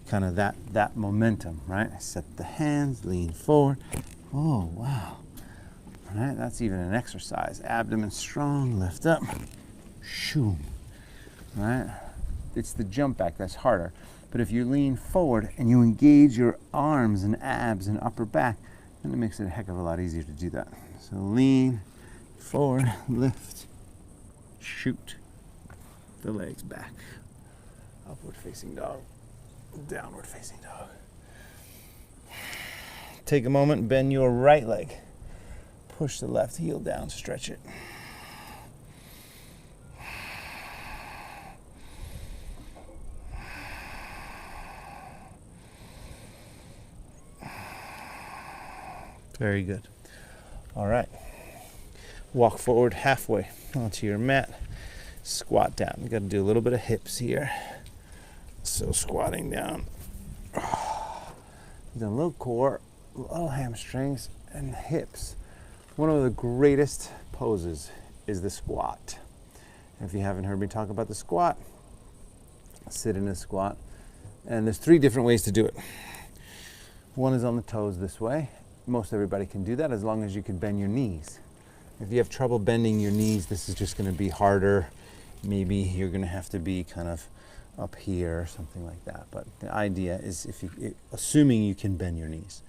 kind of that momentum, right? Set the hands, lean forward. Oh, wow. All right, that's even an exercise. Abdomen strong, lift up. Shoo. All right? It's the jump back that's harder. But if you lean forward and you engage your arms and abs and upper back, then it makes it a heck of a lot easier to do that. So lean forward, lift, shoot the legs back. Upward facing dog, downward facing dog. Take a moment, bend your right leg. Push the left heel down, stretch it. Very good. All right. Walk forward halfway onto your mat. Squat down. You got to do a little bit of hips here. So squatting down. The little core, little hamstrings, and hips. One of the greatest poses is the squat. If you haven't heard me talk about the squat, sit in a squat. And there's 3 different ways to do it. One is on the toes this way. Most everybody can do that as long as you can bend your knees. If you have trouble bending your knees, this is just going to be harder. Maybe you're going to have to be kind of up here or something like that. But the idea is assuming you can bend your knees.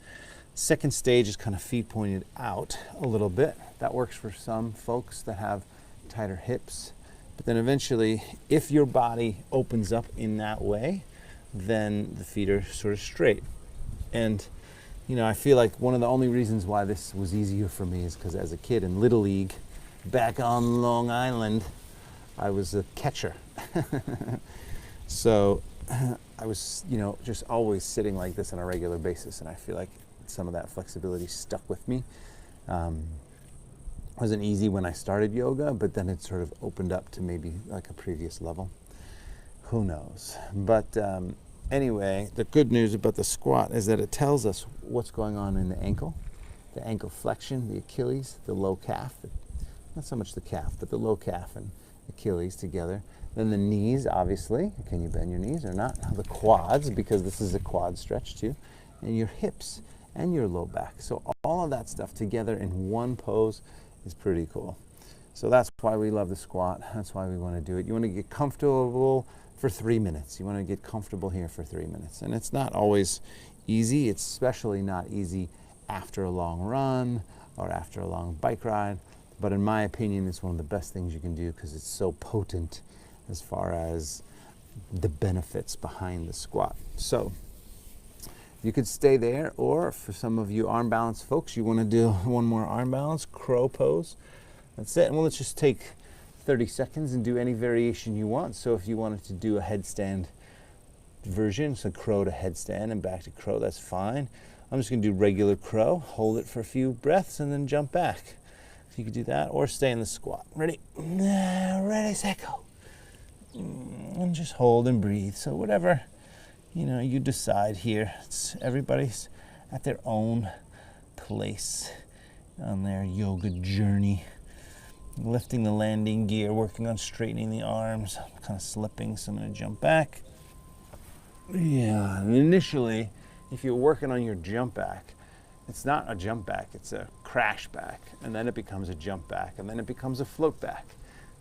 Second stage is kind of feet pointed out a little bit. That works for some folks that have tighter hips. But then eventually, if your body opens up in that way, then the feet are sort of straight. And you know, I feel like one of the only reasons why this was easier for me is because as a kid in Little League, back on Long Island, I was a catcher. So I was, you know, just always sitting like this on a regular basis, and I feel like some of that flexibility stuck with me. It wasn't easy when I started yoga, but then it sort of opened up to maybe like a previous level. Who knows? But anyway, the good news about the squat is that it tells us what's going on in the ankle flexion, the Achilles, the low calf, not so much the calf, but the low calf and Achilles together. Then the knees, obviously. Can you bend your knees or not? The quads, because this is a quad stretch too. And your hips and your low back. So all of that stuff together in one pose is pretty cool. So that's why we love the squat. That's why we want to do it. You want to get comfortable for 3 minutes. You want to get comfortable here for 3 minutes. And it's not always easy. It's especially not easy after a long run or after a long bike ride. But in my opinion, it's one of the best things you can do because it's so potent as far as the benefits behind the squat. So you could stay there, or for some of you arm balance folks, you want to do one more arm balance, crow pose. That's it. And let's just take 30 seconds and do any variation you want. So if you wanted to do a headstand version, so crow to headstand and back to crow, that's fine. I'm just going to do regular crow, hold it for a few breaths, and then jump back. If you could do that, or stay in the squat. Ready? Ready, set, go. And just hold and breathe. So whatever, you know, you decide here. Everybody's at their own place on their yoga journey. Lifting the landing gear, working on straightening the arms. I'm kind of slipping, so I'm going to jump back. Yeah, and initially, if you're working on your jump back, it's not a jump back, it's a crash back. And then it becomes a jump back, and then it becomes a float back.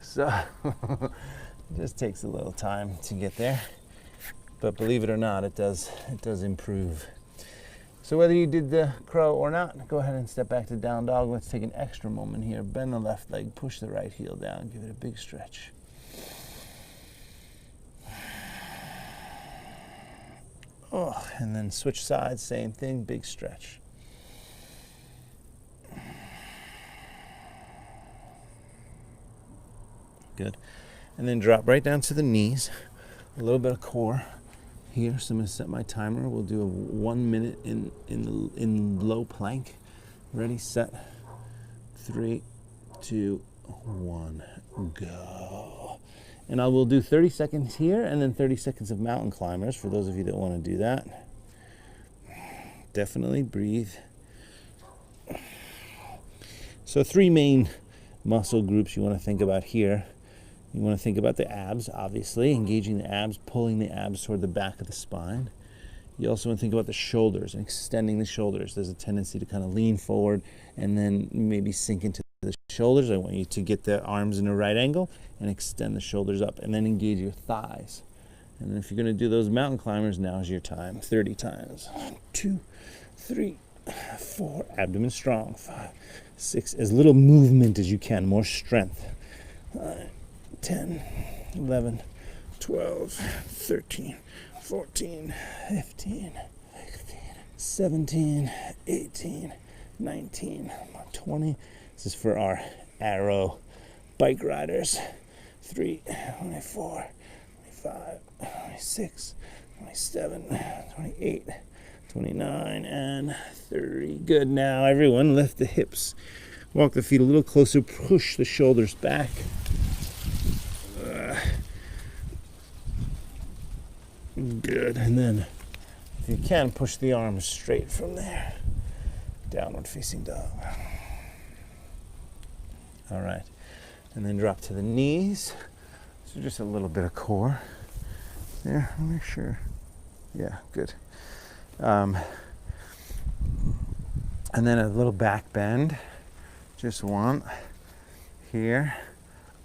So It just takes a little time to get there, but believe it or not, it does improve. So whether you did the crow or not, go ahead and step back to down dog. Let's take an extra moment here. Bend the left leg, push the right heel down, give it a big stretch. Oh, and then switch sides, same thing, big stretch. Good. And then drop right down to the knees, a little bit of core here. So I'm going to set my timer. We'll do a 1 minute in low plank. Ready, set, 3, 2, 1, go. And I will do 30 seconds here and then 30 seconds of mountain climbers for those of you that want to do that. Definitely breathe. So 3 main muscle groups you want to think about here. You want to think about the abs, obviously, engaging the abs, pulling the abs toward the back of the spine. You also want to think about the shoulders and extending the shoulders. There's a tendency to kind of lean forward and then maybe sink into the shoulders. I want you to get the arms in a right angle and extend the shoulders up, and then engage your thighs. And then if you're going to do those mountain climbers, now's your time. 30 times. 1, 2, 3, 4. Abdomen strong. 5, 6. As little movement as you can. More strength. 10, 11, 12, 13, 14, 15, 17, 18, 19, 20. This is for our arrow bike riders. 3, 24, 25, 26, 27, 28, 29, and 30. Good. Now, everyone, lift the hips. Walk the feet a little closer. Push the shoulders back. Good. And then, if you can, push the arms straight from there. Downward facing dog. All right. And then drop to the knees. So just a little bit of core there. Make sure. Yeah, good. And then a little back bend. Just one. Here.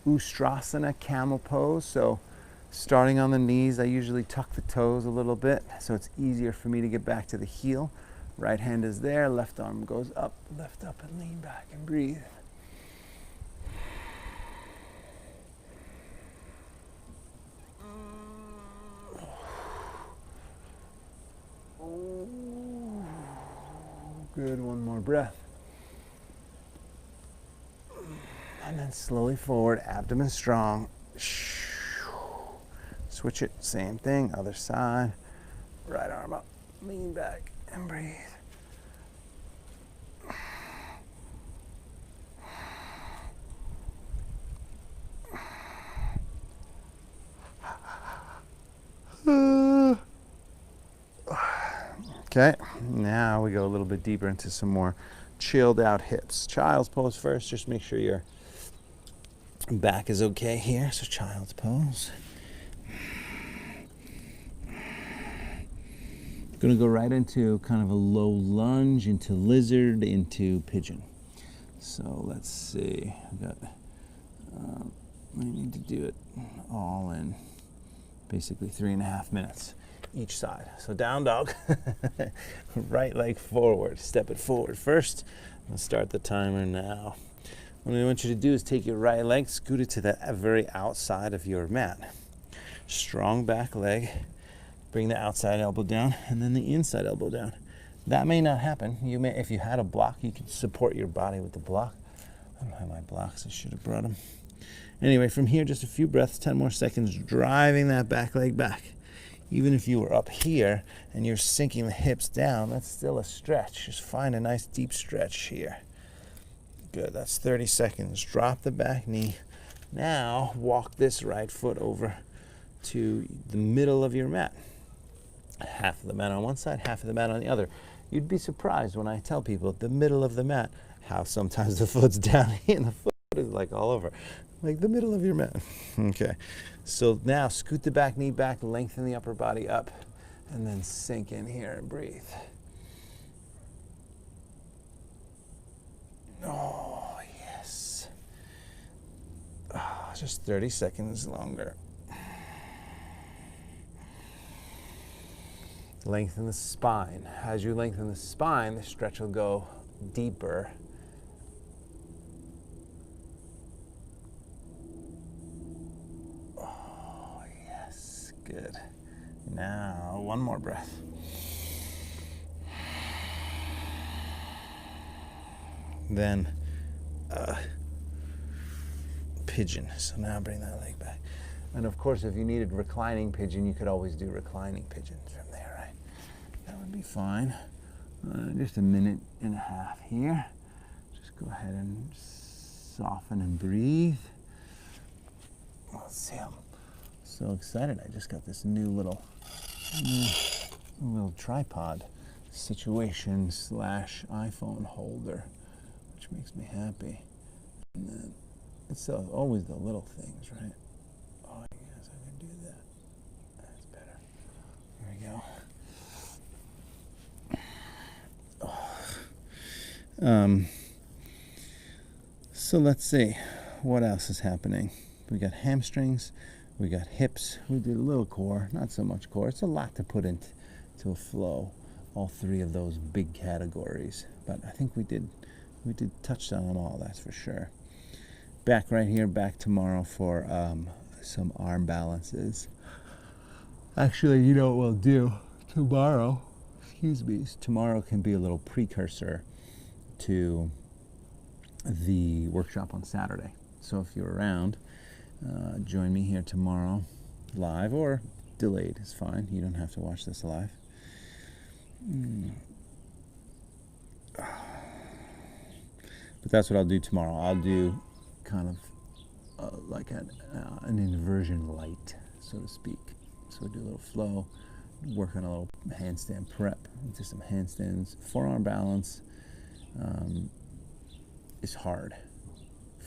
Ustrasana, camel pose. So starting on the knees, I usually tuck the toes a little bit so it's easier for me to get back to the heel. Right hand is there, left arm goes up, lift up and lean back and breathe. Good, one more breath. And then slowly forward, abdomen strong. Switch it, same thing, other side. Right arm up, lean back and breathe. Okay, now we go a little bit deeper into some more chilled out hips. Child's pose first, just make sure your back is okay here. So child's pose. Going to go right into kind of a low lunge, into lizard, into pigeon. So let's see. We need to do it all in basically 3.5 minutes each side. So down dog, right leg forward, step it forward first, and start the timer now. What I want you to do is take your right leg, scoot it to the very outside of your mat. Strong back leg, bring the outside elbow down, and then the inside elbow down. That may not happen. You may, if you had a block, you could support your body with the block. I don't have my blocks, I should have brought them. Anyway, from here, just a few breaths, 10 more seconds, driving that back leg back. Even if you were up here and you're sinking the hips down, that's still a stretch. Just find a nice deep stretch here. Good, that's 30 seconds. Drop the back knee. Now, walk this right foot over to the middle of your mat. Half of the mat on one side, half of the mat on the other. You'd be surprised when I tell people the middle of the mat, how sometimes the foot's down here and the foot is like all over. Like the middle of your mat. Okay. So now scoot the back knee back, lengthen the upper body up, and then sink in here and breathe. Oh, yes. Oh, just 30 seconds longer. Lengthen the spine. As you lengthen the spine, the stretch will go deeper. Oh, yes, good. Now, one more breath. Then, pigeon. So now bring that leg back. And of course, if you needed reclining pigeon, you could always do reclining pigeon from there, right? That would be fine. Just a minute and a half here. Just go ahead and soften and breathe. Let's see, I'm so excited. I just got this new little tripod situation / iPhone holder, which makes me happy. And then it's always the little things, right? Oh, yes, I can do that. That's better. There we go. So let's see what else is happening. We got hamstrings, we got hips, we did a little core, not so much core. It's a lot to put into a flow, all three of those big categories. But I think we did touch on them all, that's for sure. Back right here, back tomorrow for some arm balances. Actually, you know what we'll do tomorrow? Tomorrow can be a little precursor to the workshop on Saturday. So if you're around, join me here tomorrow, live or delayed is fine. You don't have to watch this live. But that's what I'll do tomorrow. I'll do kind of like an inversion light, so to speak. So we'll do a little flow, work on a little handstand prep, do some handstands. Forearm balance is hard,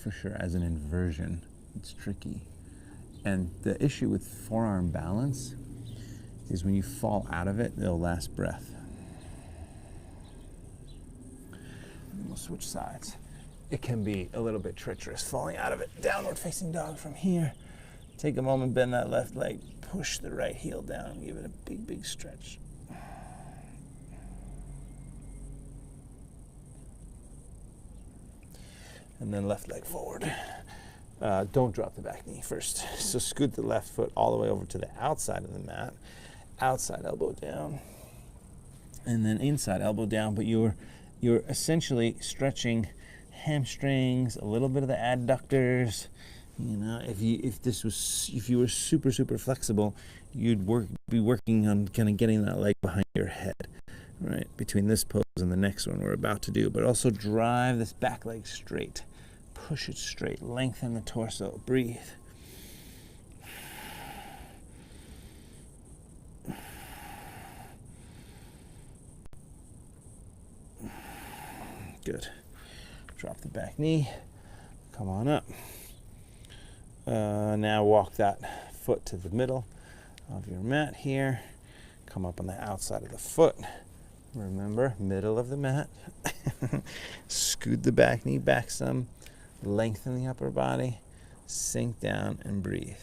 for sure. As an inversion, it's tricky. And the issue with forearm balance is when you fall out of it, they'll last breath. And we'll switch sides. It can be a little bit treacherous falling out of it. Downward facing dog from here. Take a moment, bend that left leg, push the right heel down, give it a big, big stretch. And then left leg forward. Don't drop the back knee first. So scoot the left foot all the way over to the outside of the mat. Outside elbow down. And then inside elbow down, but you're essentially stretching hamstrings, a little bit of the adductors. You know, if you were super, super flexible, you'd be working on kind of getting that leg behind your head, right? Between this pose and the next one we're about to do. But also drive this back leg straight. Push it straight. Lengthen the torso. Breathe. Good. Drop the back knee. Come on up. Now walk that foot to the middle of your mat here. Come up on the outside of the foot. Remember, middle of the mat. Scoot the back knee back some. Lengthen the upper body. Sink down and breathe.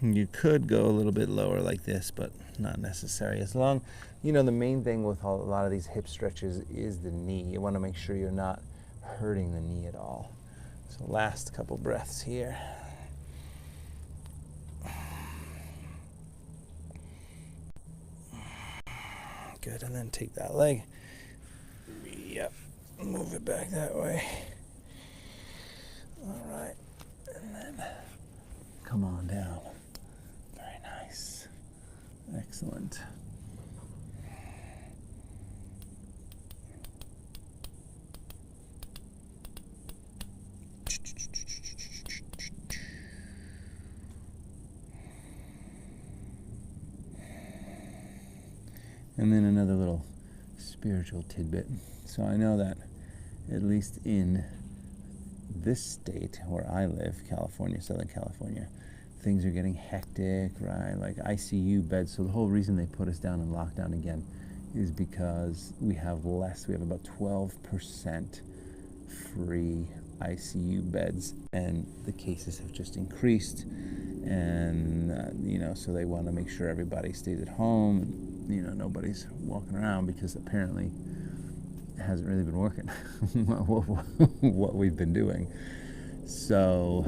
You could go a little bit lower like this, but not necessary. As long, the main thing with a lot of these hip stretches is the knee. You want to make sure you're not hurting the knee at all. So last couple breaths here. Good, and then take that leg. Yep, move it back that way. All right, and then come on down. Excellent. And then another little spiritual tidbit. So I know that at least in this state where I live, California, Southern California, things are getting hectic, right? Like ICU beds. So the whole reason they put us down in lockdown again is because we have about 12% free ICU beds, and the cases have just increased. And, so they want to make sure everybody stays at home, and, nobody's walking around, because apparently it hasn't really been working, what we've been doing. So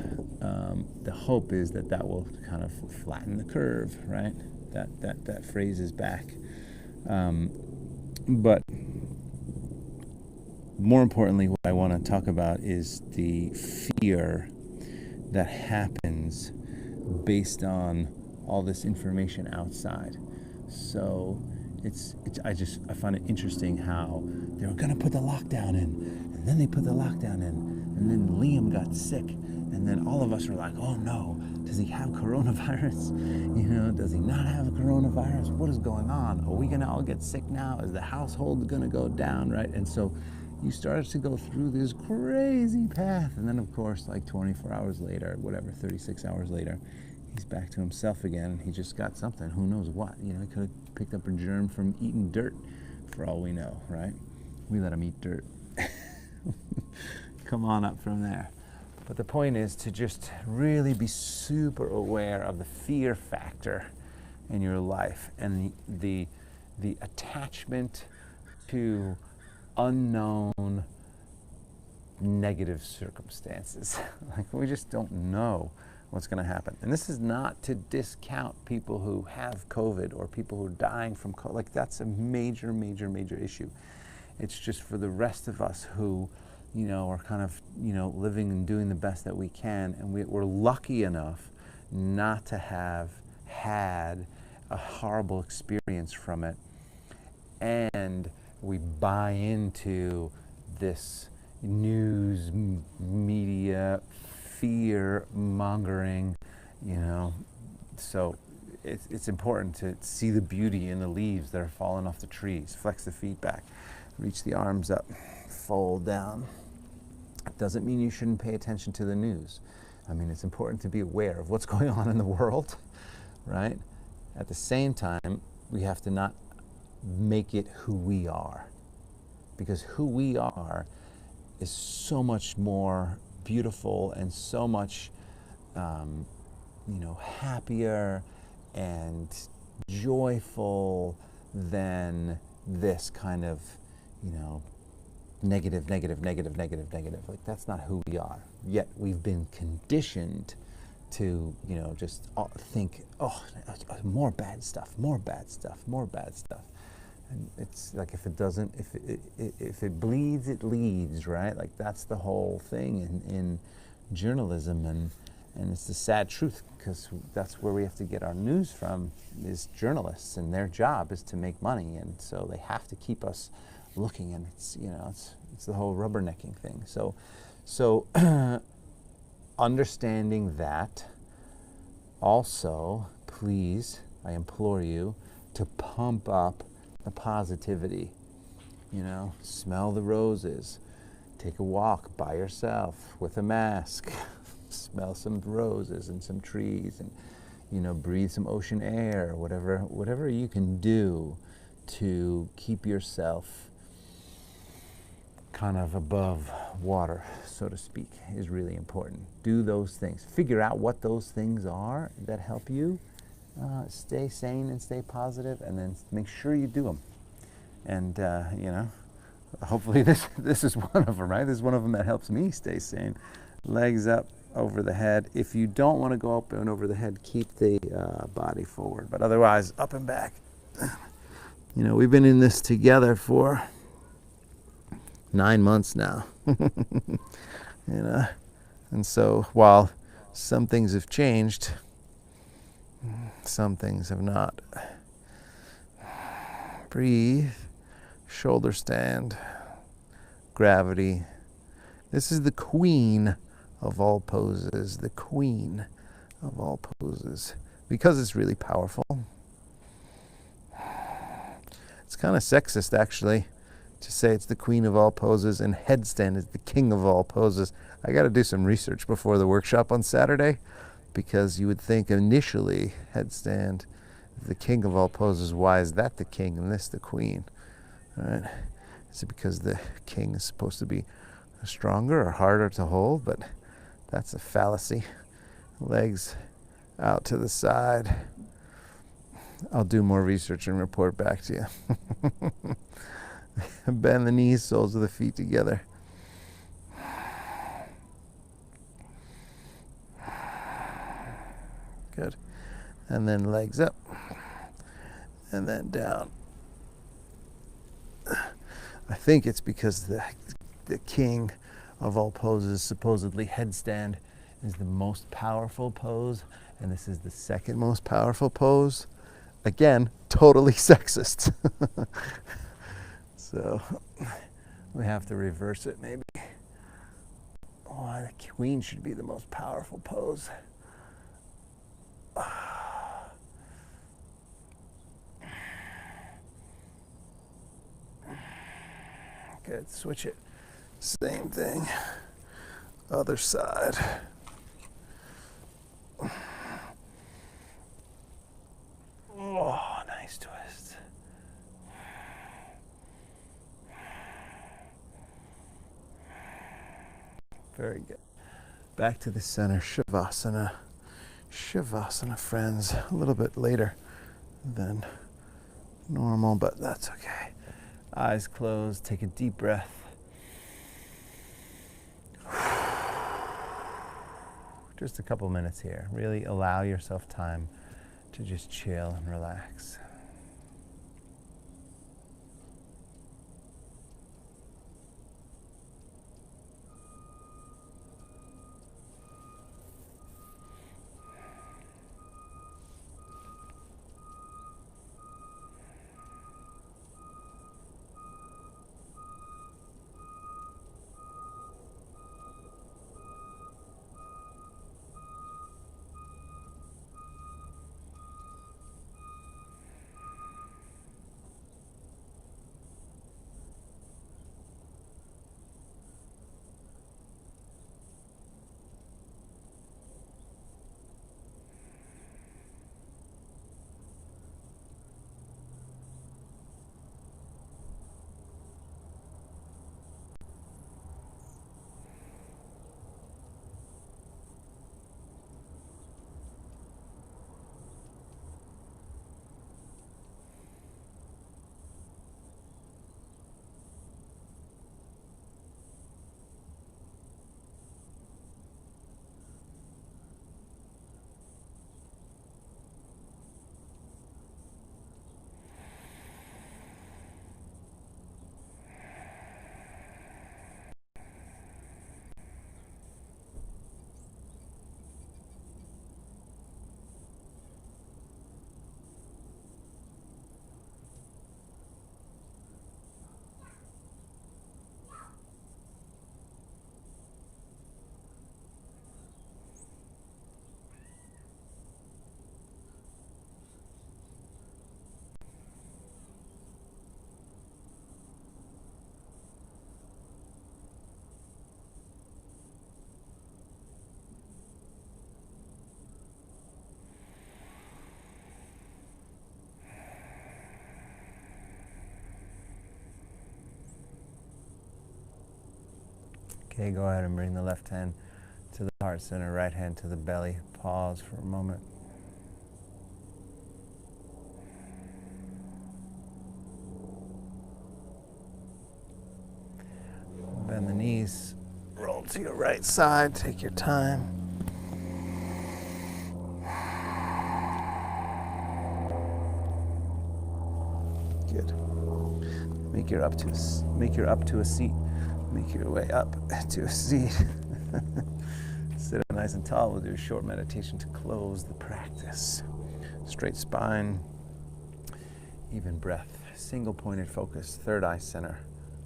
the hope is that will kind of flatten the curve, right? That phrase is back. But more importantly, what I want to talk about is the fear that happens based on all this information outside. So I find it interesting how they were going to put the lockdown in, and then they put the lockdown in, and then Liam got sick, and then all of us were like, oh no, does he have coronavirus? Does he not have coronavirus? What is going on? Are we going to all get sick now? Is the household going to go down, right? And so you started to go through this crazy path, and then of course, like 24 hours later, 36 hours later, he's back to himself again. He just got something, who knows what. He could have picked up a germ from eating dirt, for all we know, right? We let him eat dirt. Come on up from there. But the point is to just really be super aware of the fear factor in your life, and the attachment to unknown negative circumstances. Like, we just don't know what's going to happen. And this is not to discount people who have COVID or people who are dying from COVID. Like, that's a major, major, major issue. It's just for the rest of us who, are kind of, living and doing the best that we can. And we're lucky enough not to have had a horrible experience from it. And we buy into this news media fear mongering, so it's important to see the beauty in the leaves that are falling off the trees. Flex the feet back, reach the arms up, fold down. It doesn't mean you shouldn't pay attention to the news. I mean, it's important to be aware of what's going on in the world, right? At the same time, we have to not make it who we are, because who we are is so much more beautiful and so much happier and joyful than this kind of negative. Like, that's not who we are. Yet we've been conditioned to just think, more bad stuff. And it's like, if it bleeds, it leads, right? Like, that's the whole thing in journalism, and it's the sad truth, because that's where we have to get our news from, is journalists, and their job is to make money, and so they have to keep us looking, and it's the whole rubbernecking thing. So understanding that, also, please, I implore you to pump up the positivity. Smell the roses, take a walk by yourself with a mask, smell some roses and some trees, and breathe some ocean air. Whatever you can do to keep yourself kind of above water, so to speak, is really important. Do those things. Figure out what those things are that help you stay sane and stay positive, and then make sure you do them. And hopefully this is one of them, right? This is one of them that helps me stay sane. Legs up over the head. If you don't want to go up and over the head, keep the body forward. But otherwise, up and back. We've been in this together for 9 months now. And so while some things have changed, some things have not. Breathe, shoulder stand, gravity. This is the queen of all poses, the queen of all poses, because it's really powerful. It's kind of sexist, actually. to say it's the queen of all poses and headstand is the king of all poses. I got to do some research before the workshop on Saturday, because you would think initially headstand, the king of all poses, why is that the king and this the queen? All right. Is it because the king is supposed to be stronger or harder to hold? But that's a fallacy. Legs out to the side. I'll do more research and report back to you. Bend the knees, soles of the feet together. Good. And then legs up. And then down. I think it's because the king of all poses, supposedly headstand, is the most powerful pose, and this is the second most powerful pose. Again, totally sexist. So we have to reverse it maybe. Why the queen should be the most powerful pose. Good, switch it. Same thing. Other side. Oh, nice twist. Very good. Back to the center, Shavasana. Shavasana, friends. A little bit later than normal, but that's okay. Eyes closed, take a deep breath. Just a couple minutes here. Really allow yourself time to just chill and relax. Okay, go ahead and bring the left hand to the heart center, right hand to the belly. Pause for a moment. Bend the knees, roll to your right side, take your time. Good. Make your up to a seat. Make your way up to a seat. Sit up nice and tall. We'll do a short meditation to close the practice. Straight spine, even breath, single pointed focus, third eye center,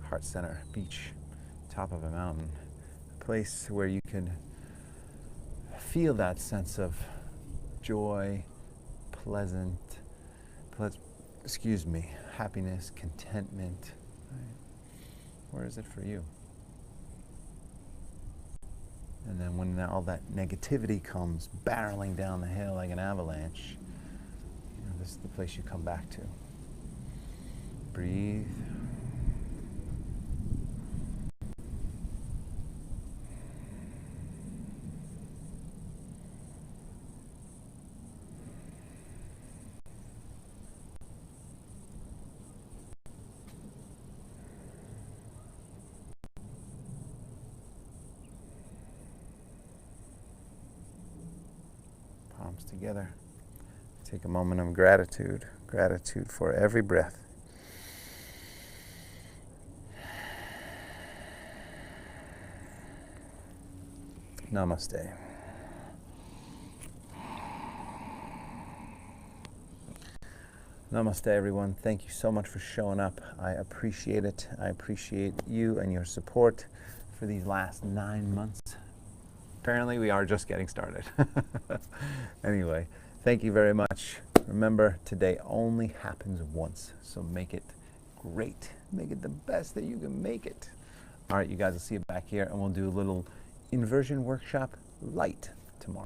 heart center, beach, top of a mountain. A place where you can feel that sense of joy, happiness, contentment. Right? Where is it for you? And then when all that negativity comes barreling down the hill like an avalanche, this is the place you come back to. Breathe. Palms together. Take a moment of gratitude. Gratitude for every breath. Namaste. Namaste, everyone. Thank you so much for showing up. I appreciate it. I appreciate you and your support for these last 9 months. Apparently, we are just getting started. Anyway, thank you very much. Remember, today only happens once, so make it great. Make it the best that you can make it. All right, you guys will see you back here, and we'll do a little inversion workshop light.